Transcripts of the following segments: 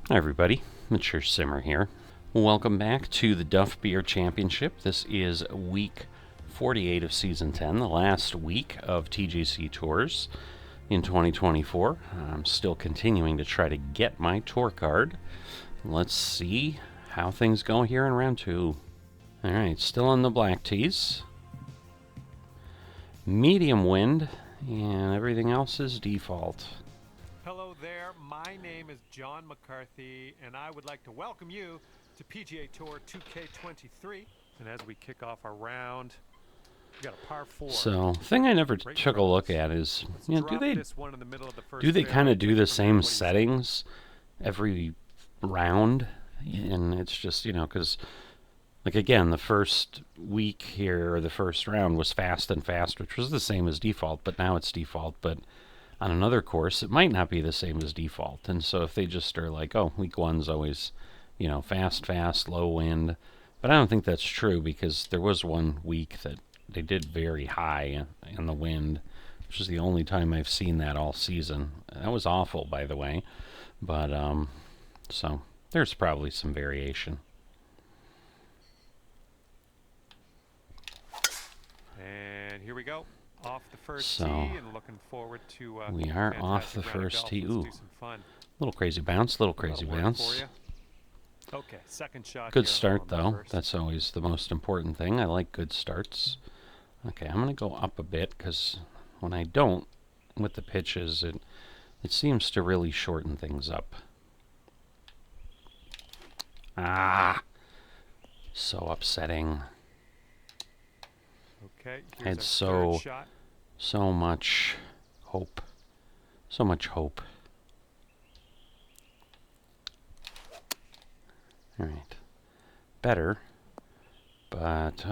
Hi everybody, Mature Simmer here. Welcome back to the Duff Beer Championship. This is week 48 of Season 10, the last week of TGC Tours in 2024. I'm still continuing to try to get my tour card. Let's see how things go here in round 2. Alright, still on the black tees. Medium wind, and everything else is default. Hello there, my name is John McCarthy, and I would like to welcome you to Pga Tour 2K23. And as we kick off our round, we got a par 4. So, thing I never took a look at is, you know, do they kind of do the same settings every round? And it's just, you know, because, like, again, the first week here, or the first round, was fast and fast, which was the same as default, but now it's default. But on another course, it might not be the same as default. And so if they just are like, oh, week one's always, you know, fast, low wind. But I don't think that's true, because there was one week that they did very high in the wind, which is the only time I've seen that all season. That was awful, by the way. But, so there's probably some variation. And here we go. Off the first So, tee, and looking forward to we are off the first tee. Ooh, little crazy bounce, little crazy bounce. Okay, second shot. Good start, though. That's always the most important thing. I like good starts. Okay, I'm going to go up a bit, because when I don't with the pitches, it seems to really shorten things up. Ah! So upsetting. Okay, I had so much hope. So much hope. Alright. Better. But,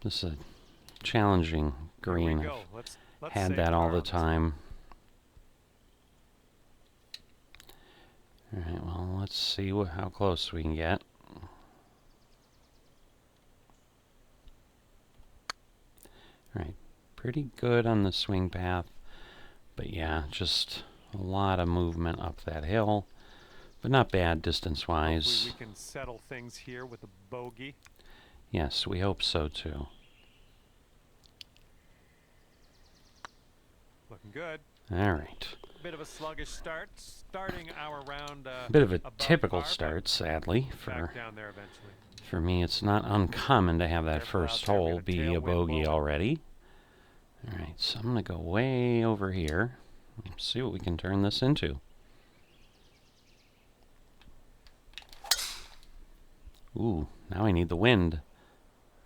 this is a challenging green. Let's Had that all the time. Alright, well, let's see how close we can get. Alright, pretty good on the swing path. But yeah, just a lot of movement up that hill. But not bad distance-wise. We can settle things here with a bogey. Yes, we hope so too. Looking good. All right. Bit of a sluggish start, starting our round. Bit of a typical start, sadly. For me, it's not uncommon to have that first hole be a bogey already. All right, so I'm going to go way over here. Let's see what we can turn this into. Ooh, now I need the wind.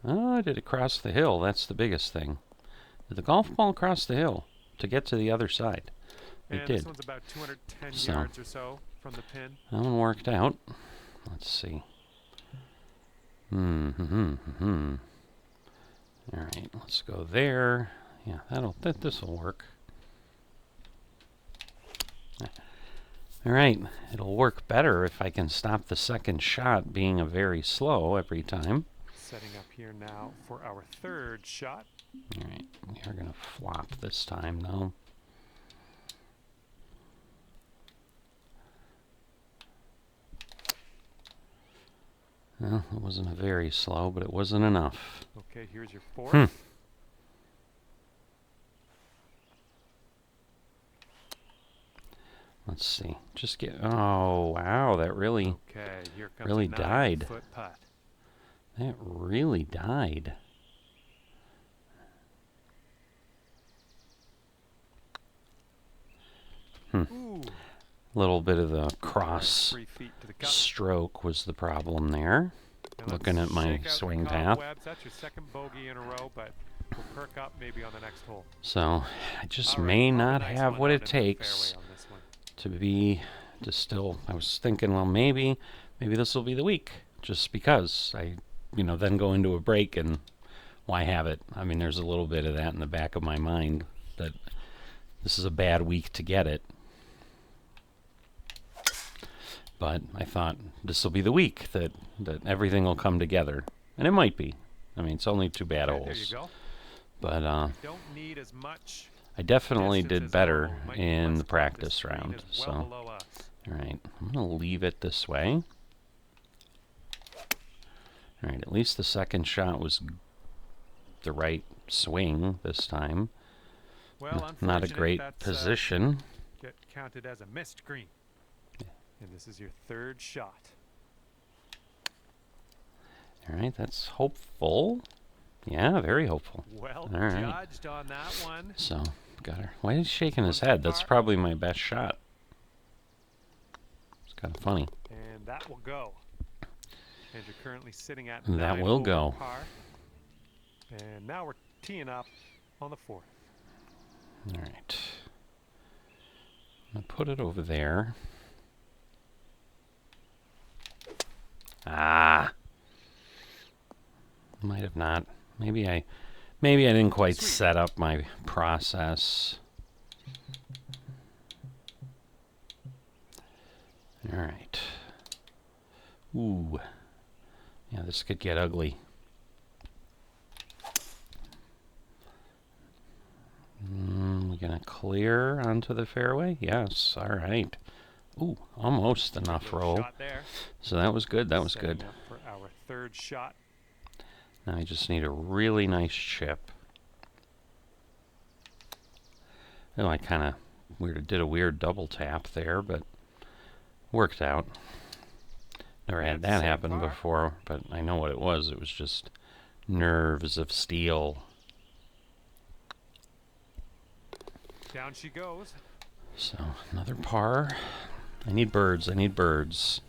Oh, did it cross the hill? That's the biggest thing. Did the golf ball cross the hill to get to the other side? It did. This one's about 210 yards or so from the pin. That one worked out. Let's see. All right, let's go there. Yeah, this'll work. All right, it'll work better if I can stop the second shot being a very slow every time. Setting up here now for our third shot. All right, we are going to flop this time, though. Well, it wasn't a very slow, but it wasn't enough. Okay, here's your fourth. Let's see. Just get. Oh wow, that really, really died. That really died. Little bit of the cross stroke was the problem there. Looking at my swing path. That's your second bogey in a row, but we'll perk up maybe on the next hole. So I just may not have what it takes to be still. I was thinking, well, maybe this will be the week, just because I, you know, then go into a break, and why have it? I mean, there's a little bit of that in the back of my mind that this is a bad week to get it. But I thought this will be the week that everything will come together, and it might be. I mean, it's only 2 bad holes. There you go. But don't need as much I definitely did better in the practice round, so Alright, I'm going to leave it this way. Alright, at least the second shot was the right swing this time. Well, Not a great position. Get counted as a missed green. And this is your third shot. Alright, that's hopeful. Yeah, very hopeful. Well judged on that one. So, got her. Why is he shaking his head? That's probably my best shot. It's kind of funny. And that will go. And you're currently sitting at that will go. Par. And now we're teeing up on the 4th. Alright. I'm going to put it over there. Ah! Might have not. Maybe I didn't quite set up my process. Alright. Ooh. Yeah, this could get ugly. We're gonna clear onto the fairway? Yes, alright. Ooh, almost enough roll. So that was good, that was good. For our third shot. Now I just need a really nice chip. Oh, I kind of did a weird double tap there, but worked out. Never had that happen before, but I know what it was. It was just nerves of steel. Down she goes. So, another par. I need birds, I need birds.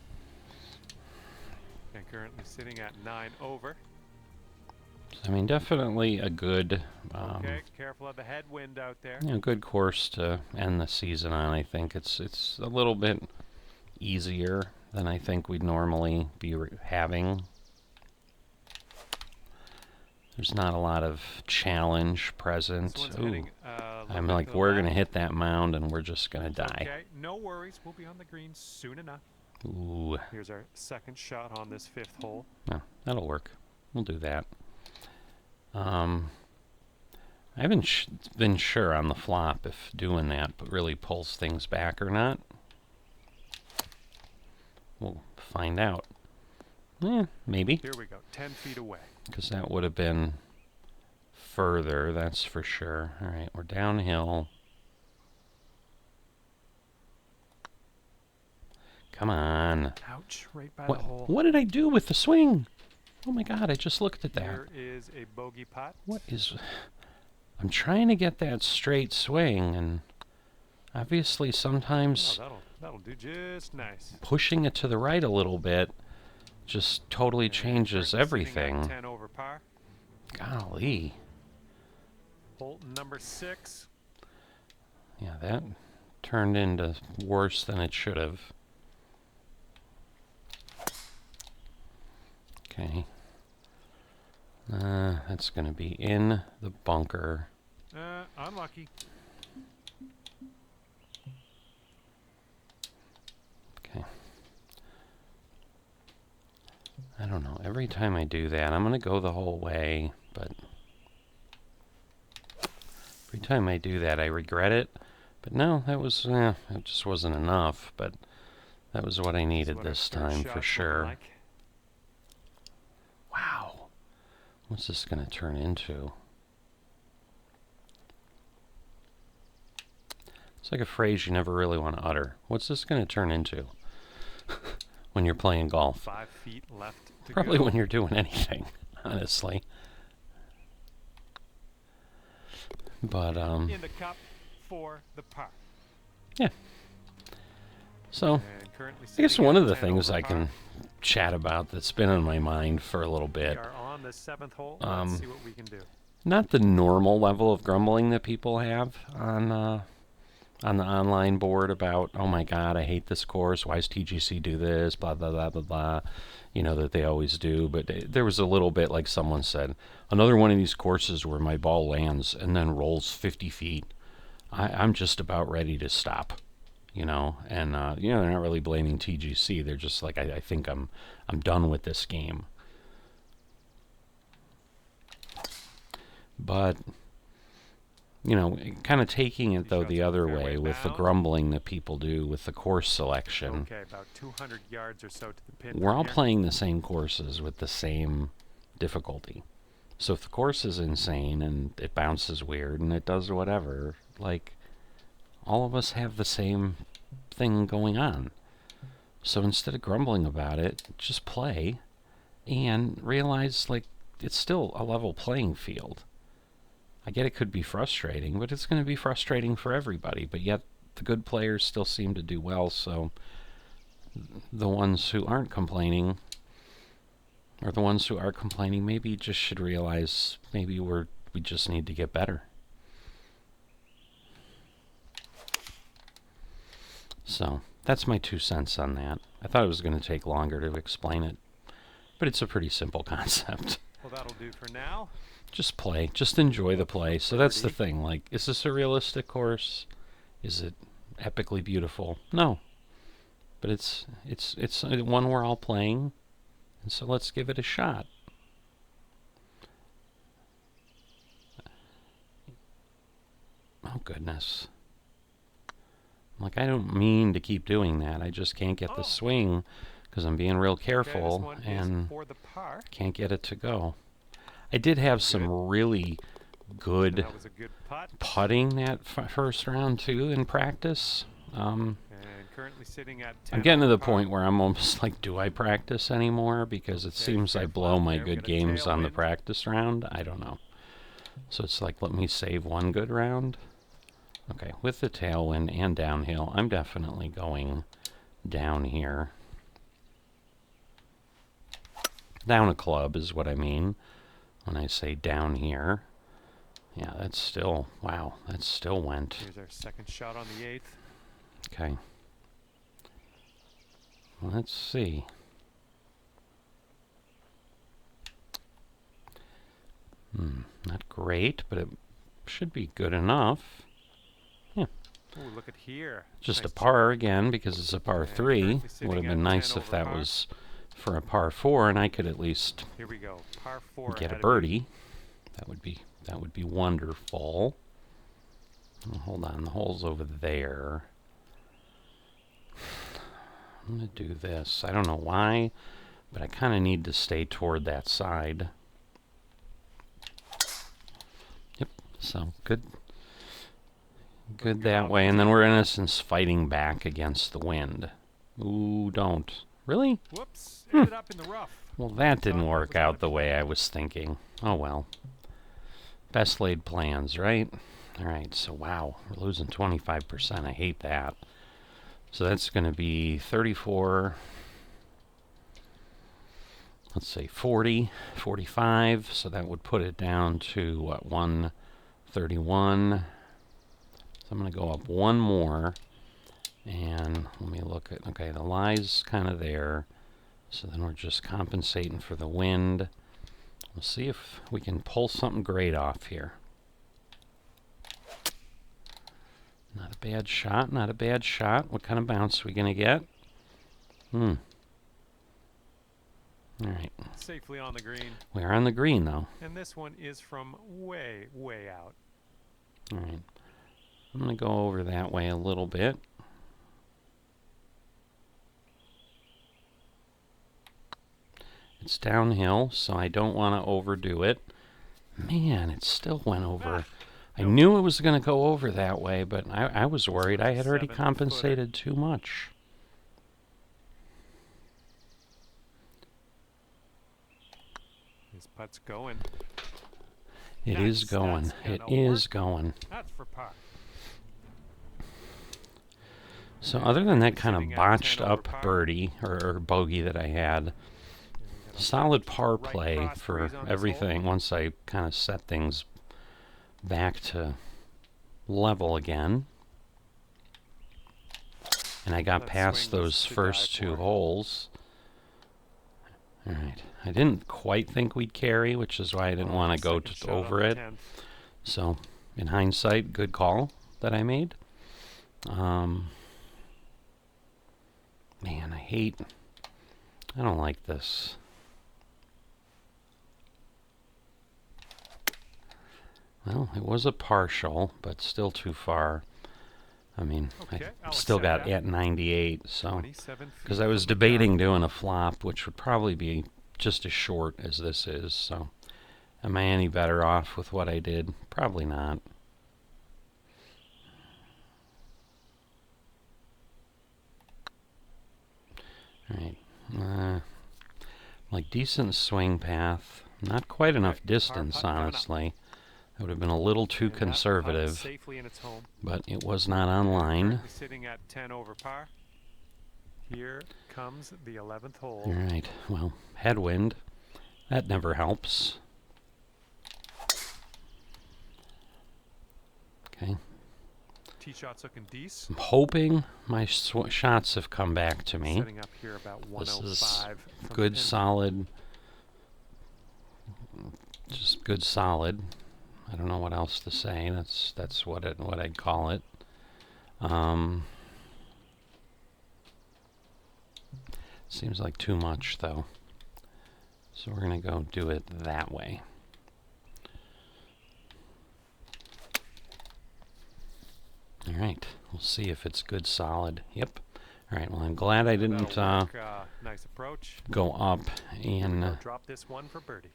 And currently sitting at 9 over. I mean, definitely a good... okay, careful of the headwind out there. You know, good course to end the season on, I think. It's a little bit easier than I think we'd normally be having. There's not a lot of challenge present. Ooh. I'm like, we're going to hit that mound and we're just going to die. Okay, no worries. We'll be on the green soon enough. Ooh. Here's our second shot on this 5th hole. No, that'll work. We'll do that. I haven't been sure on the flop if doing that really pulls things back or not. We'll find out. Maybe. Here we go, 10 feet away. Because that would have been further, that's for sure. Alright, we're downhill. Come on. Ouch, right by the hole. What did I do with the swing? Oh my god, I just looked at that. Here is a bogey putt. What is... I'm trying to get that straight swing, and obviously sometimes... Oh, that'll do just nice. Pushing it to the right a little bit just totally changes everything. 10 over par. Golly. Hole number 6. Yeah, that turned into worse than it should have. Okay. That's going to be in the bunker. Unlucky. Okay. I don't know. Every time I do that, I'm going to go the whole way, but every time I do that, I regret it. But no, that was, it just wasn't enough, but that was what I needed this time for sure. Wow. What's this going to turn into? It's like a phrase you never really want to utter. What's this going to turn into when you're playing golf? 5 feet left to Probably go. when you're doing anything, honestly. But, in the cup for the par. Yeah. So, I guess one of the things I can chat about that's been on my mind for a little bit. We are on the 7th hole. Let's see what we can do. Not the normal level of grumbling that people have on the online board about, oh my god, I hate this course, why does TGC do this, blah, blah, blah, blah, blah, you know, that they always do. But there was a little bit, like someone said, another one of these courses where my ball lands and then rolls 50 feet. I'm just about ready to stop. You know, and you know, they're not really blaming TGC. They're just like, I think I'm done with this game. But you know, kind of taking it though the other way with the grumbling that people do with the course selection. Okay, about 200 yards or so to the pin. We're all playing the same courses with the same difficulty. So if the course is insane and it bounces weird and it does whatever, like, all of us have the same thing going on. So instead of grumbling about it, just play and realize, like, it's still a level playing field. I get it could be frustrating, but it's going to be frustrating for everybody. But yet the good players still seem to do well, so the ones who aren't complaining, or the ones who are complaining, maybe just should realize maybe we just need to get better. So that's my 2 cents on that. I thought it was going to take longer to explain it, but it's a pretty simple concept. Well, that'll do for now. Just play. Just enjoy the play. So that's the thing. Like, is this a realistic course? Is it epically beautiful? No. But it's one we're all playing, and so let's give it a shot. Oh, goodness. Like, I don't mean to keep doing that. I just can't get the swing because I'm being real careful and can't get it to go. I did have some really good putting that first round, too, in practice. I'm getting to the point where I'm almost like, do I practice anymore? Because it seems I blow my good games on the practice round. I don't know. So it's like, let me save one good round. Okay, with the tailwind and downhill, I'm definitely going down here. Down a club is what I mean when I say down here. Yeah, that's still, wow, that still went. Here's our second shot on the 8th. Okay. Let's see. Not great, but it should be good enough. Yeah. Ooh, look at here. Just nice a par again because it's a par 3. It would have been nice if that was for a par 4 and I could at least here we go. Par 4 get a birdie. That would be wonderful. Oh, hold on, the hole's over there. I'm going to do this. I don't know why, but I kind of need to stay toward that side. Yep, so good that way. And then we're, in essence, fighting back against the wind. Ooh, don't. Really? Whoops, ended up in the rough. Well, that didn't work out the way I was thinking. Oh, well. Best laid plans, right? All right, so wow, we're losing 25%. I hate that. So that's going to be 34, let's say 40, 45. So that would put it down to, what, 131. So I'm going to go up one more. And let me look at, okay, the lie's kind of there. So then we're just compensating for the wind. We'll see if we can pull something great off here. Not a bad shot, not a bad shot. What kind of bounce are we going to get? All right. Safely on the green. We're on the green, though. And this one is from way, way out. All right. I'm going to go over that way a little bit. It's downhill, so I don't want to overdo it. Man, it still went over. I knew it was going to go over that way, but I was worried. I had already compensated too much. This putt's going. It is going. It is going. That's for par. So other than that kind of botched up birdie or bogey that I had, solid par play for everything once I kind of set things back to level again. And I got past those first two holes. Alright, I didn't quite think we'd carry, which is why I didn't want to go over it. So, in hindsight, good call that I made. Man, I don't like this. Well, it was a partial, but still too far. I mean, Okay, I I'll still accept got that. at 98, so... 27 Because feet I was from the debating gun. doing a flop, which would probably be just as short as this is, so... Am I any better off with what I did? Probably not. Alright. Like, decent swing path. Not quite enough distance, honestly. That would have been a little too conservative, safely in its home. but it was not online. Sitting at 10 over par. Here comes the 11th hole. Alright, well, headwind. That never helps. Okay. Tee shots looking decent. I'm hoping my shots have come back to me. Setting up here about 105. This is good, solid. Just good, solid. I don't know what else to say. That's what I'd call it. Seems like too much, though. So we're gonna go do it that way. All right, we'll see if it's good, solid. Yep. All right. Well, I'm glad I didn't nice approach. go up in drop this one for birdie.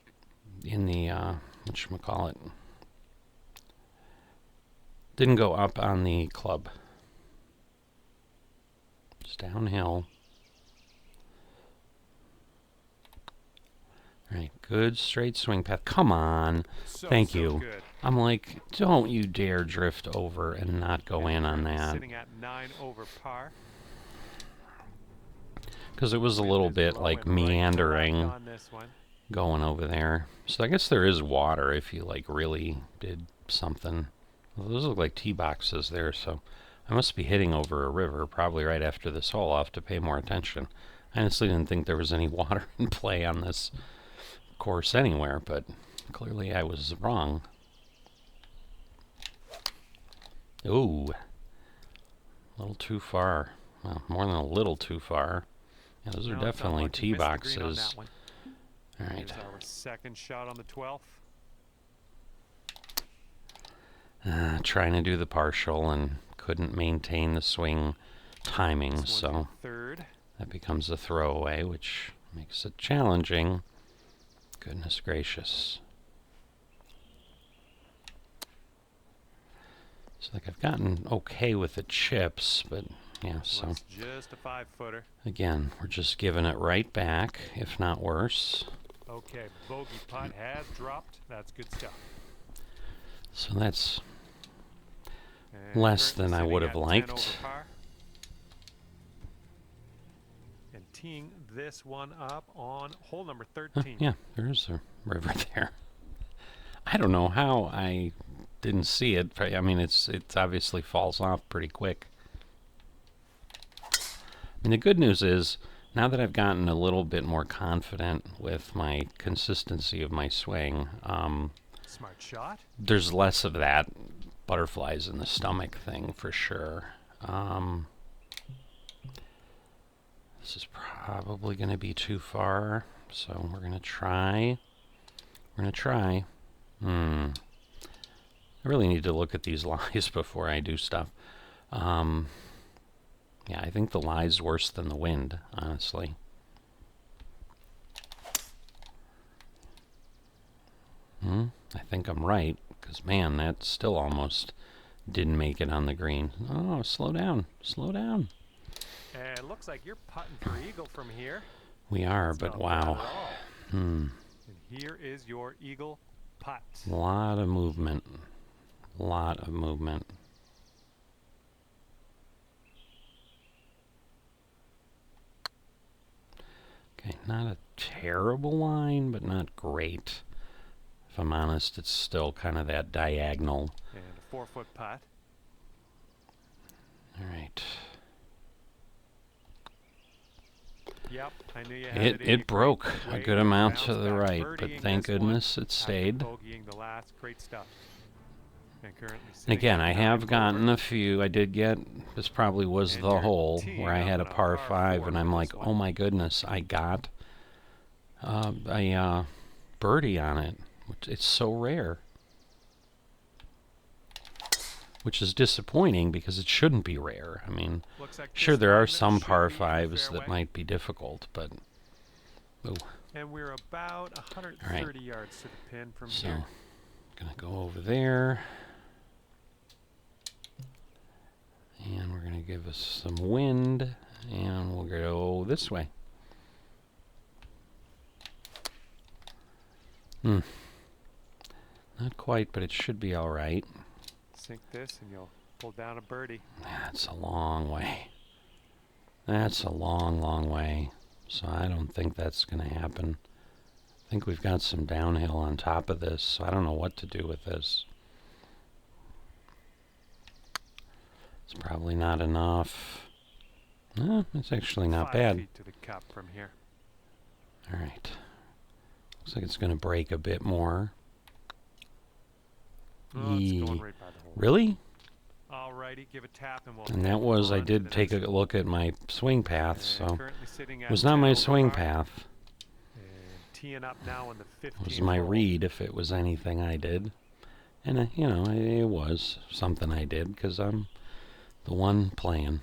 In the whatchamacallit. Didn't go up on the club. Just downhill. All right, good straight swing path. Come on. Thank you. Good. I'm like, don't you dare drift over and not go in on that. Sitting at 9 over par. Because it was a little bit like meandering going over there. So I guess there is water if you like really did something. Well, those look like tee boxes there, so I must be hitting over a river probably right after this hole. I'll have to pay more attention. I honestly didn't think there was any water in play on this course anywhere, but clearly I was wrong. Ooh. A little too far. Well, more than a little too far. Yeah, those are definitely tee boxes. All right. Our second shot on the 12th. Trying to do the partial and couldn't maintain the swing timing, so that becomes a throwaway, which makes it challenging. Goodness gracious. So like I've gotten okay with the chips, but yeah, so just a 5-footer. Again, we're just giving it right back, if not worse. Okay, bogey putt has dropped. That's good stuff. So that's less than I would have liked. And teeing this one up on hole number 13. Yeah, there's a river there. I don't know how I didn't see it. I mean, it obviously falls off pretty quick. And the good news is, now that I've gotten a little bit more confident with my consistency of my swing, smart shot. There's less of that butterflies in the stomach thing for sure. This is probably going to be too far, so we're going to try. I really need to look at these lies before I do stuff. Yeah, I think the lie's worse than the wind, honestly. I think I'm right, because, man, that still almost didn't make it on the green. Oh, slow down. Slow down. And it looks like you're putting for eagle from here. We are, but wow. And here is your eagle putt. A lot of movement. A lot of movement. Okay, not a terrible line, but not great. If I'm honest, it's still kind of that diagonal. And a 4-foot putt. All right. Yep, I knew you had it broke a good amount to the right, but thank goodness it stayed. The last. Great stuff. And again, I have gotten a few. I did get, this probably was the hole where I had a par 5, and I'm like, oh my goodness, I got a birdie on it. It's so rare. which is disappointing because it shouldn't be rare. I mean, Looks like sure, this there are one some should par be in the 5s that fairway. might be difficult, but... Oh. And we're about 130 yards to the pin from So, here. gonna go over there. And we're gonna give us some wind, and we'll go this way. Not quite, but it should be all right. Sink this and you'll pull down a birdie. That's a long way. That's a long, long way. So I don't think that's going to happen. I think we've got some downhill on top of this, so I don't know what to do with this. It's probably not enough. No, it's actually not 5 bad. feet to the cup from here. All right. Looks like it's going to break a bit more. Oh, it's going right by the hole. Really? Alrighty, give a tap and we'll. And that was, I on to did the take a next look at my swing path, one. so Currently sitting it at was not 10 my over swing par. path. And teeing up now on the 15th It was my hole. read if it was anything I did. And, you know, it was something I did because I'm the one playing.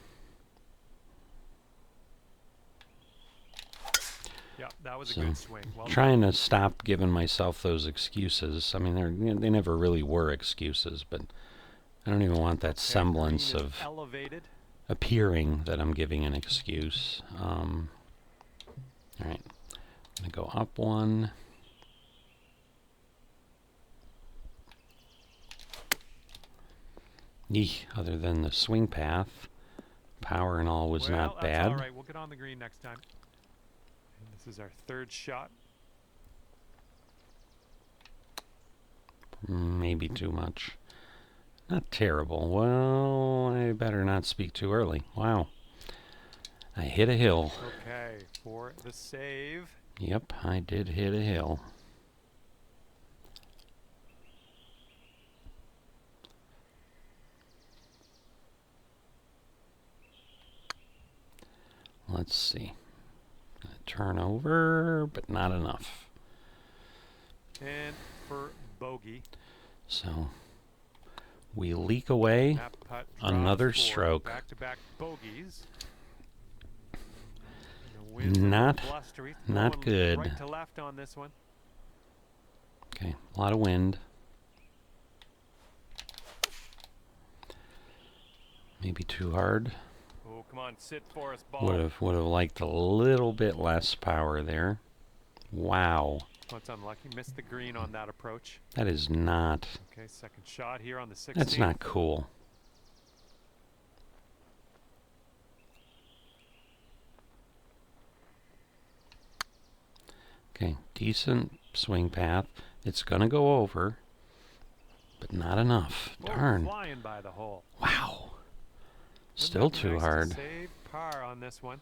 Yep, that was So, a good swing. Well trying to stop giving myself those excuses. I mean, they never really were excuses, but I don't even want that semblance green is of elevated. appearing that I'm giving an excuse. All right, I'm going to go up one. Other than the swing path, power and all was not That's bad. all right. We'll get on the green next time. And this is our third shot. Maybe too much. Not terrible. Well, I better not speak too early. Wow. I hit a hill. Okay, for the save. Yep, I did hit a hill. Let's see. Gonna turn over, but not enough. And for bogey. So we leak away That putt drops another for stroke. Back-to-back bogeys. And the wind's a Not- little blustery, not throwing good. Right to left on this one. Okay, a lot of wind. Maybe too hard. Oh, come on, sit for us, ball. Would have liked a little bit less power there. Wow. Oh, it's unlucky. Missed the green on that approach. That is not. Okay, second shot here on the 16th. That's not cool. Okay, decent swing path. It's gonna go over, but not enough. Oh, Darn. flying by the hole. Wow. Wouldn't Still that be too nice to hard. save par on this one.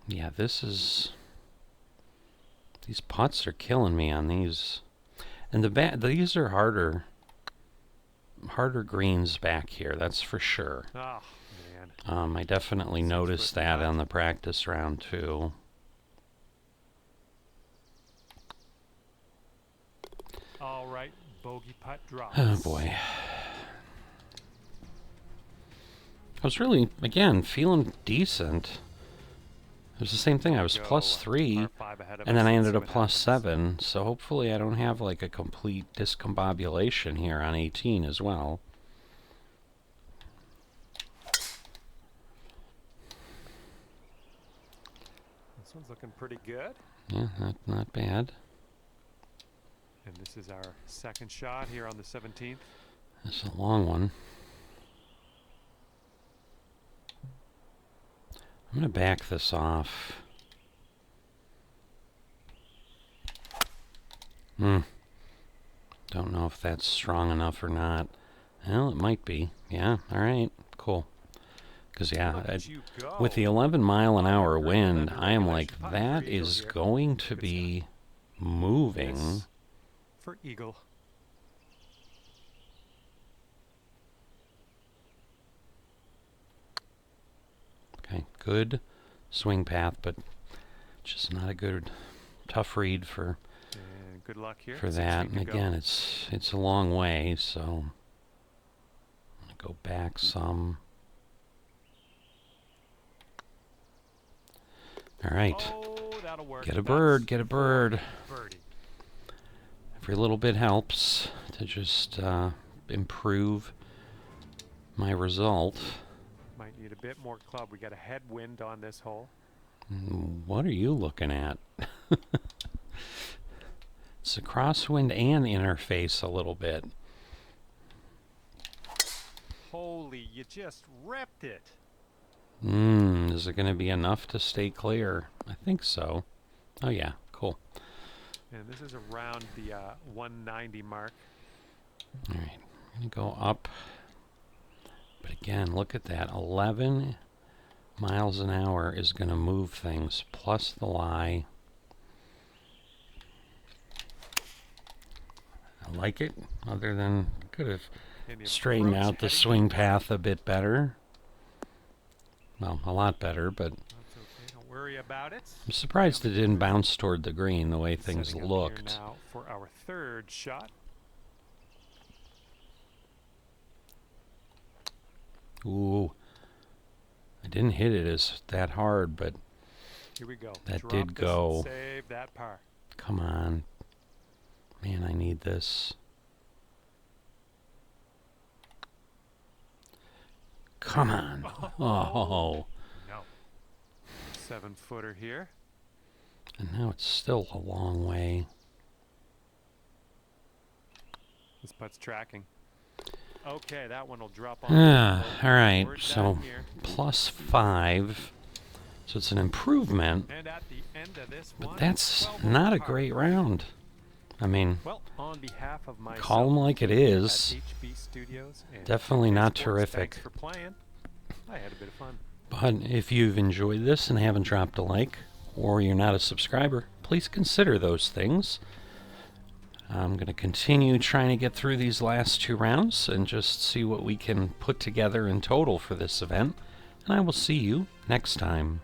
Yeah, this is... These putts are killing me on these. And these are harder greens back here, that's for sure. Oh, man. I definitely Seems noticed with that that. on the practice round too. All right, bogey putt drops. Oh boy. I was really, again, feeling decent. It was the same thing. I was Go, +3, par 5 ahead of and then us. I Let's ended see up what happens. +7. So hopefully I don't have like a complete discombobulation here on 18 as well. This one's looking pretty good. Yeah, not bad. And this is our second shot here on the 17th. It's a long one. I'm going to back this off. Don't know if that's strong enough or not. Well, it might be. Yeah, all right, cool. Because, yeah, Look at you go. with the 11-mile-an-hour Great wind, level I am regulation like, putt that for eagle is here. going to Good be moving. This for eagle. Okay, good swing path, but just not a good, tough read for And good luck here. for 6 that. feet And to go. again, it's a long way, so Go back some. All right. Oh, that'll work. Get a bird, get a bird. Birdie. Every little bit helps to just improve my result. Might need a bit more club. We got a headwind on this hole. What are you looking at? It's a crosswind and interface a little bit. Holy, you just ripped it. Is it going to be enough to stay clear? I think so. Oh yeah, cool. And this is around the 190 mark. All right, I'm going to go up. But again, look at that. 11 miles an hour is going to move things, plus the lie. I like it, other than could have straightened out the swing path a bit better. Well, a lot better, but That's okay. Don't worry about it. I'm surprised it didn't bounce toward the green the way things Setting up looked. here now for our third shot. Ooh, I didn't hit it as that hard, but Here we go. that Drop did this go. and save that par. Come on. Man, I need this. Come on. Oh. No. 7-footer here. And now it's still a long way. This putt's tracking. Okay, that one will drop off. All right, We're so done here. +5. So it's an improvement, And at the end of this but one, that's 12 not a par. great round. I mean, Well, on behalf of myself call them like it at is. HB Studios and Definitely 2K not Sports, terrific. Thanks for playing. I had a bit of fun. But if you've enjoyed this and haven't dropped a like, or you're not a subscriber, please consider those things. I'm going to continue trying to get through these last 2 rounds and just see what we can put together in total for this event. And I will see you next time.